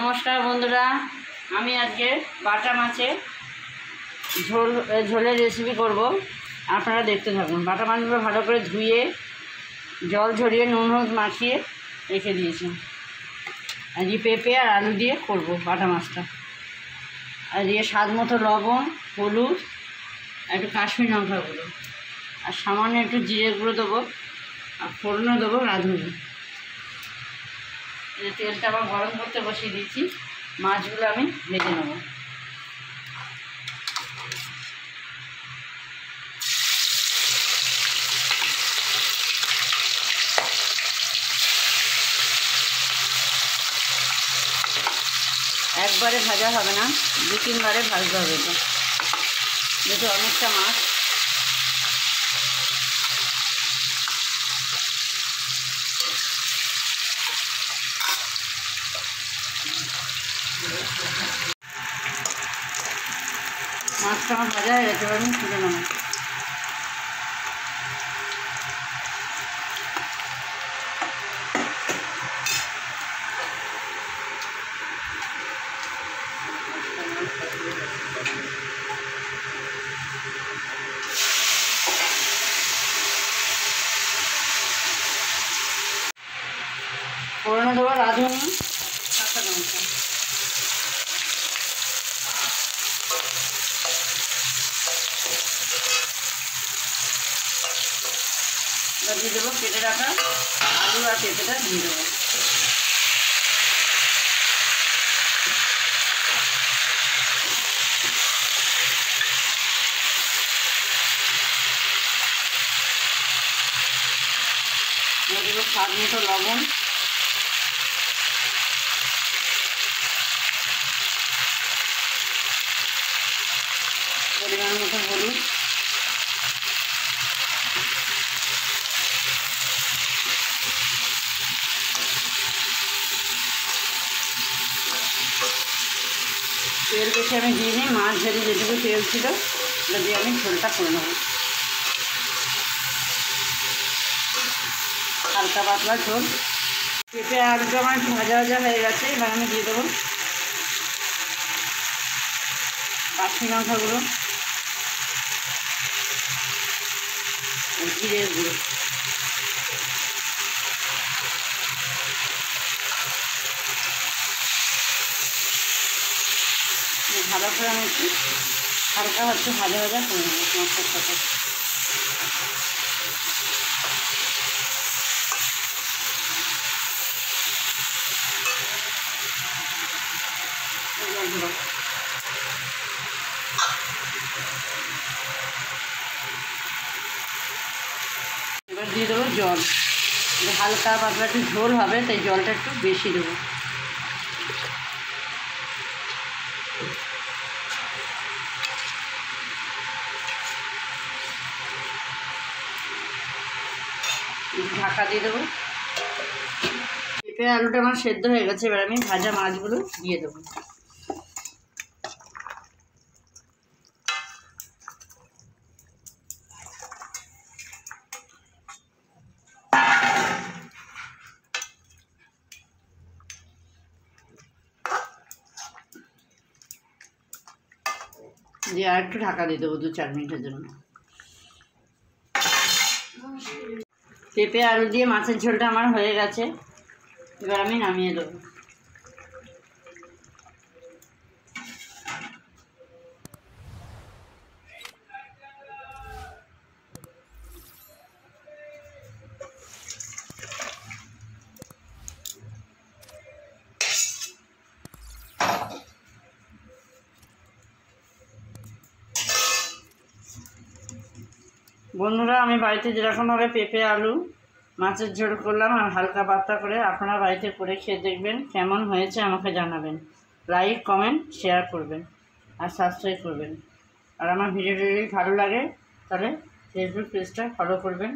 नमस्कार बंधुरा आमी आज के बाटा माछे झोलेर रेसिपि करब। आपनारा देखते थाकुन। बाटा माछगुलो भालो करे धुए जल झरिए नुन हलुद माखिए रेखे दिएछि। आज पेঁপে और आलू दिए करब बाटा माछटा। और दिए स्वाद मतो लवण हलुद एकटु काश्मीर लंका गुঁড়ো और सामान्य एकटु जिरे गुঁড়ো देबो और फोड़नो देबो राঁধुनी। तेलटा आबार गरम करते बसिए दिएछि। माछगुलो आमी भेजे नेब। একবারে ভাজা হবে না, দু তিনবারে ভাজতে হবে। এটা যেহেতু অনেকটা মাছ, মাছটা আমার ভাজা হয়ে গেছে। এবার আমি তুলে নেব। ফোড়নে দেবো রাঁধুনি কাঁচা লঙ্কা, এবার দিয়ে দেবো কেটে রাখা আলু আর পেঁপেটা দিয়ে দেবো। দিয়ে দেবো স্বাদ মতো লবণ, পরিমাণ মতো হলুদ, তেল বেশি আমি দিইনি। মাছ ঝেড়ে যেটুকু তেল ছিল ওটা দিয়ে আমি ঝোলটা করে নেব। হালকা পাতলা ঝোল। পেঁপে আলুটা আমার ভাজা ভাজা হয়ে গেছে। এবার আমি দিয়ে দেবো কাশ্মীর লঙ্কাগুলো আর জিরের গুঁড়ো। ভালো করে আমি একটু হালকা হচ্ছে ভাজা ভাজা করে নেব মাছের সাথে। এবার দিয়ে দেবো জল। হালকা পাতলা একটু ঝোল হবে, তাই জলটা একটু বেশি দেবো। ঢাকা দিয়ে দেবো। পেঁপে আলুটা আমার সেদ্ধ হয়ে গেছে। এবার আমি ভাজা মাছগুলো দিয়ে দেবো। দিয়ে আর একটু ঢাকা দিয়ে দেবো 2-4 মিনিটের জন্য। পেঁপে আলু দিয়ে মাছের ঝোলটা আমার হয়ে গেছে। এবার আমি নামিয়ে দেবো। বন্ধুরা, আমি বাড়িতে যেরকমভাবে পেঁপে আলু মাছের ঝোল করলাম আর হালকা পাতলা করে, আপনারা বাড়িতে করে খেয়ে দেখবেন কেমন হয়েছে আমাকে জানাবেন। লাইক কমেন্ট শেয়ার করবেন আর সাবস্ক্রাইব করবেন। আর আমার ভিডিওটি যদি ভালো লাগে তাহলে ফেসবুক পেজটা ফলো করবেন।